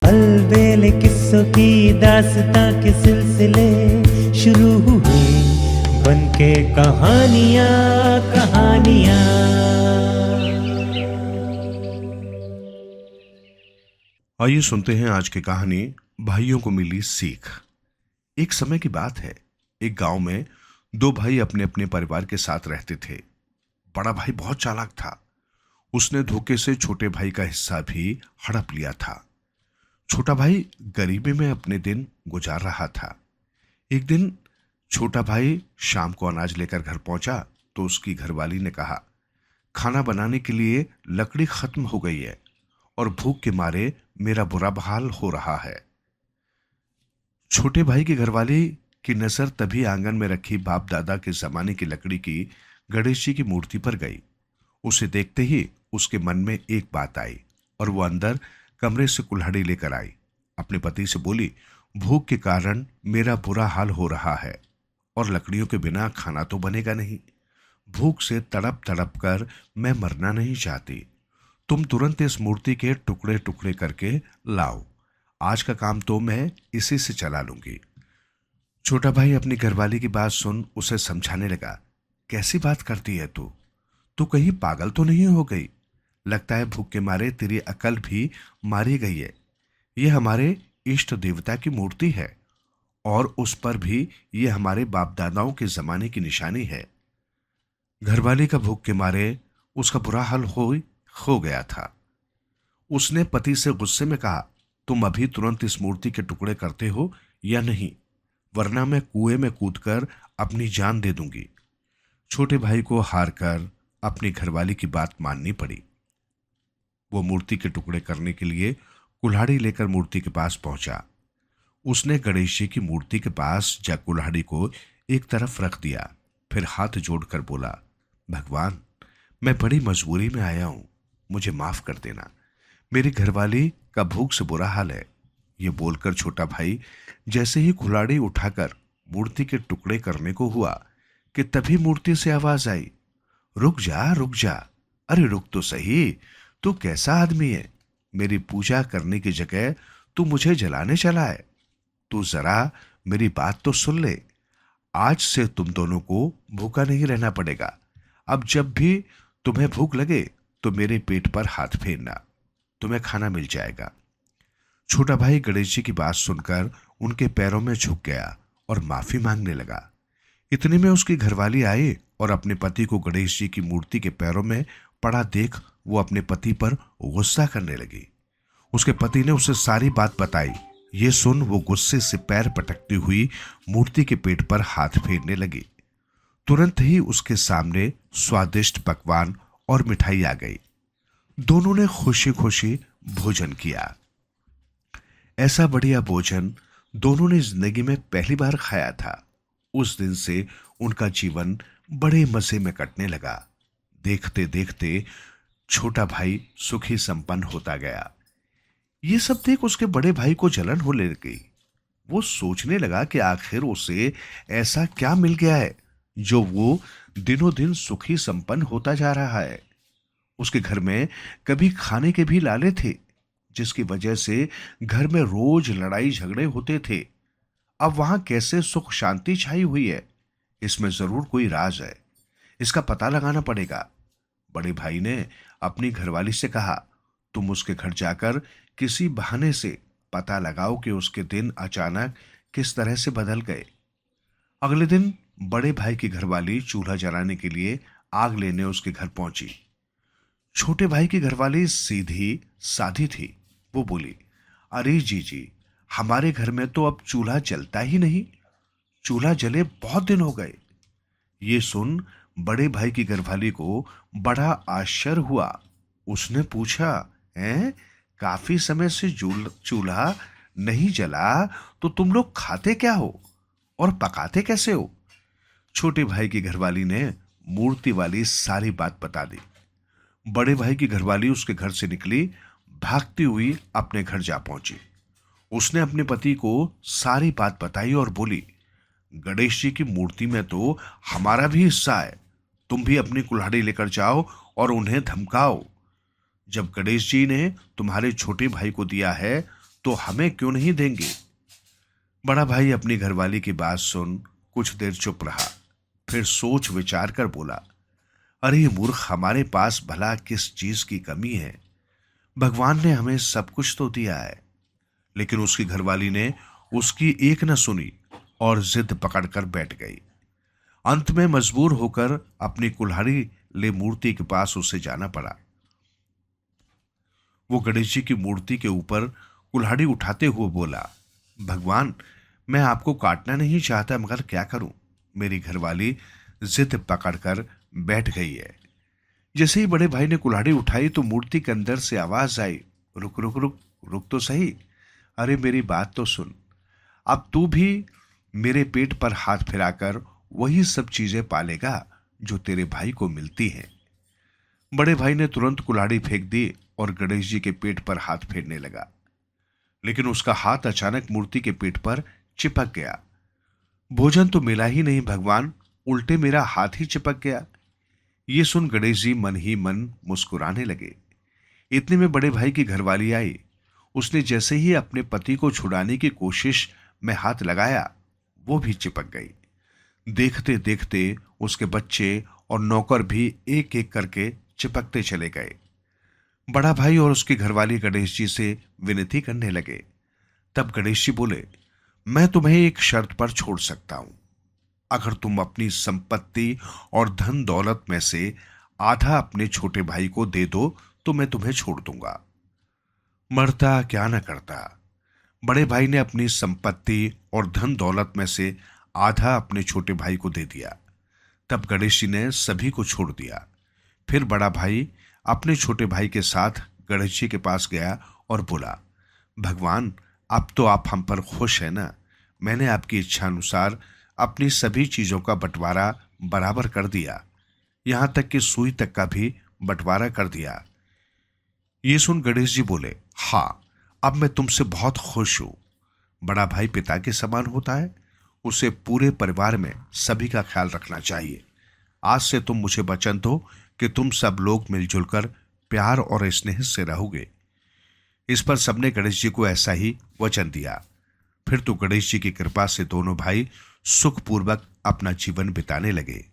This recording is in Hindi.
अलबेले किस्सों की दास्तां के सिलसिले शुरू हुए, बनके कहानियां कहानियां। आइए सुनते हैं आज की कहानी, भाइयों को मिली सीख। एक समय की बात है, एक गांव में दो भाई अपने अपने परिवार के साथ रहते थे। बड़ा भाई बहुत चालाक था। उसने धोखे से छोटे भाई का हिस्सा भी हड़प लिया था। छोटा भाई गरीबी में अपने दिन गुजार रहा था। एक दिन छोटा भाई शाम को अनाज लेकर घर पहुंचा तो उसकी घरवाली ने कहा, खाना बनाने के लिए लकड़ी खत्म हो गई है और भूख के मारे मेरा बुरा हाल हो रहा है। छोटे भाई की घरवाली की नजर तभी आंगन में रखी बाप दादा के जमाने की लकड़ी की गणेश जी की मूर्ति पर गई। उसे देखते ही उसके मन में एक बात आई और वो अंदर कमरे से कुल्हाड़ी लेकर आई। अपने पति से बोली, भूख के कारण मेरा बुरा हाल हो रहा है और लकड़ियों के बिना खाना तो बनेगा नहीं। भूख से तड़प तड़प कर मैं मरना नहीं चाहती। तुम तुरंत इस मूर्ति के टुकड़े टुकड़े करके लाओ। आज का काम तो मैं इसी से चला लूंगी। छोटा भाई अपनी घरवाली की बात सुन उसे समझाने लगा, कैसी बात करती है तू? तू कहीं पागल तो नहीं हो गई? लगता है भूख के मारे तेरी अकल भी मारी गई है। यह हमारे इष्ट देवता की मूर्ति है और उस पर भी यह हमारे बाप दादाओं के जमाने की निशानी है। घरवाली का भूख के मारे उसका बुरा हाल हो गया था। उसने पति से गुस्से में कहा, तुम अभी तुरंत इस मूर्ति के टुकड़े करते हो या नहीं, वरना मैं कुएं में कूदकर अपनी जान दे दूंगी। छोटे भाई को हार कर अपनी घरवाली की बात माननी पड़ी। वो मूर्ति के टुकड़े करने के लिए कुल्हाड़ी लेकर मूर्ति के पास पहुंचा। उसने गणेश जी की मूर्ति के पास जा कुल्हाड़ी को एक तरफ रख दिया, फिर हाथ जोड़कर बोला, भगवान, मैं बड़ी मजबूरी में आया हूं, मुझे माफ कर देना। मेरी घरवाली का भूख से बुरा हाल है। ये बोलकर छोटा भाई जैसे ही कुल्हाड़ी उठाकर मूर्ति के टुकड़े करने को हुआ कि तभी मूर्ति से आवाज आई, रुक जा रुक जा, अरे रुक तो सही, तू कैसा आदमी है? मेरी पूजा करने की जगह तू मुझे जलाने चला है। तू जरा मेरी बात तो सुन ले। आज से तुम दोनों को भूखा नहीं रहना पड़ेगा। अब जब भी तुम्हें भूख लगे तो मेरे पेट पर हाथ फेरना, तुम्हें खाना मिल जाएगा। छोटा भाई गणेश जी की बात सुनकर उनके पैरों में झुक गया और माफी मांगने लगा। इतने में उसकी घरवाली आई और अपने पति को गणेश जी की मूर्ति के पैरों में पड़ा देख वो अपने पति पर गुस्सा करने लगी। उसके पति ने उसे सारी बात बताई। ये सुन वो गुस्से से पैर पटकती हुई मूर्ति के पेट पर हाथ फेरने लगी। तुरंत ही उसके सामने स्वादिष्ट पकवान और मिठाई आ गई। दोनों ने खुशी खुशी भोजन किया। ऐसा बढ़िया भोजन दोनों ने जिंदगी में पहली बार खाया था। उस दिन से उनका जीवन बड़े मजे में कटने लगा। देखते देखते छोटा भाई सुखी संपन्न होता गया। ये सब देख उसके बड़े भाई को जलन होने लगी। वो सोचने लगा कि आखिर उसे ऐसा क्या मिल गया है जो वो दिनों दिन सुखी संपन्न होता जा रहा है। उसके घर में कभी खाने के भी लाले थे, जिसकी वजह से घर में रोज लड़ाई झगड़े होते थे। अब वहां कैसे सुख शांति छाई हुई है? इसमें जरूर कोई राज है, इसका पता लगाना पड़ेगा। बड़े भाई ने अपनी घरवाली से कहा, तुम उसके घर जाकर किसी बहाने से पता लगाओ कि उसके दिन अचानक किस तरह से बदल गए। अगले दिन बड़े भाई की घरवाली चूल्हा जलाने के लिए आग लेने उसके घर पहुंची। छोटे भाई की घरवाली सीधी साधी थी। वो बोली, अरे जी, हमारे घर में तो अब चूल्हा जलता ही नहीं, चूल्हा जले बहुत दिन हो गए। ये सुन बड़े भाई की घरवाली को बड़ा आश्चर्य हुआ। उसने पूछा, हैं, काफी समय से चूल्हा नहीं जला तो तुम लोग खाते क्या हो और पकाते कैसे हो? छोटे भाई की घरवाली ने मूर्ति वाली सारी बात बता दी। बड़े भाई की घरवाली उसके घर से निकली, भागती हुई अपने घर जा पहुंची। उसने अपने पति को सारी बात बताई और बोली, गणेश जी की मूर्ति में तो हमारा भी हिस्सा है, तुम भी अपनी कुल्हाड़ी लेकर जाओ और उन्हें धमकाओ। जब गणेश जी ने तुम्हारे छोटे भाई को दिया है तो हमें क्यों नहीं देंगे? बड़ा भाई अपनी घरवाली की बात सुन कुछ देर चुप रहा, फिर सोच विचार कर बोला, अरे मूर्ख, हमारे पास भला किस चीज की कमी है? भगवान ने हमें सब कुछ तो दिया है। लेकिन उसकी घरवाली ने उसकी एक न सुनी और जिद पकड़कर बैठ गई। अंत में मजबूर होकर अपनी कुल्हाड़ी ले मूर्ति के पास उसे जाना पड़ा। वो गणेश जी की मूर्ति के ऊपर कुल्हाड़ी उठाते हुए बोला, भगवान, मैं आपको काटना नहीं चाहता, मगर क्या करूं? मेरी घरवाली जिद पकड़कर बैठ गई है। जैसे ही बड़े भाई ने कुल्हाड़ी उठाई तो मूर्ति के अंदर से आवाज आई, रुक रुक रुक, रुक तो सही। अरे मेरी बात तो सुन। अब तू भी मेरे पेट पर हाथ फिराकर वही सब चीजें पालेगा जो तेरे भाई को मिलती हैं। बड़े भाई ने तुरंत कुल्हाड़ी फेंक दी और गणेश जी के पेट पर हाथ फेरने लगा, लेकिन उसका हाथ अचानक मूर्ति के पेट पर चिपक गया। भोजन तो मिला ही नहीं भगवान, उल्टे मेरा हाथ ही चिपक गया। ये सुन गणेश जी मन ही मन मुस्कुराने लगे। इतने में बड़े भाई की घरवाली आई। उसने जैसे ही अपने पति को छुड़ाने की कोशिश में हाथ लगाया, वो भी चिपक गई। देखते देखते उसके बच्चे और नौकर भी एक एक करके चिपकते चले गए। बड़ा भाई और उसकी घरवाली गणेश जी से विनती करने लगे। तब गणेश जी बोले, मैं तुम्हें एक शर्त पर छोड़ सकता हूं। अगर तुम अपनी संपत्ति और धन दौलत में से आधा अपने छोटे भाई को दे दो तो मैं तुम्हें छोड़ दूंगा। मरता क्या न करता। बड़े भाई ने अपनी संपत्ति और धन दौलत में से आधा अपने छोटे भाई को दे दिया। तब गणेश जी ने सभी को छोड़ दिया। फिर बड़ा भाई अपने छोटे भाई के साथ गणेश जी के पास गया और बोला, भगवान, अब तो आप हम पर खुश हैं ना? मैंने आपकी इच्छा अनुसार अपनी सभी चीजों का बंटवारा बराबर कर दिया, यहां तक कि सुई तक का भी बंटवारा कर दिया। ये सुन गणेश जी बोले, हाँ, अब मैं तुमसे बहुत खुश हूं। बड़ा भाई पिता के समान होता है, उसे पूरे परिवार में सभी का ख्याल रखना चाहिए। आज से तुम मुझे वचन दो कि तुम सब लोग मिलजुल कर प्यार और स्नेह से रहोगे। इस पर सबने गणेश जी को ऐसा ही वचन दिया। फिर तो गणेश जी की कृपा से दोनों भाई सुखपूर्वक अपना जीवन बिताने लगे।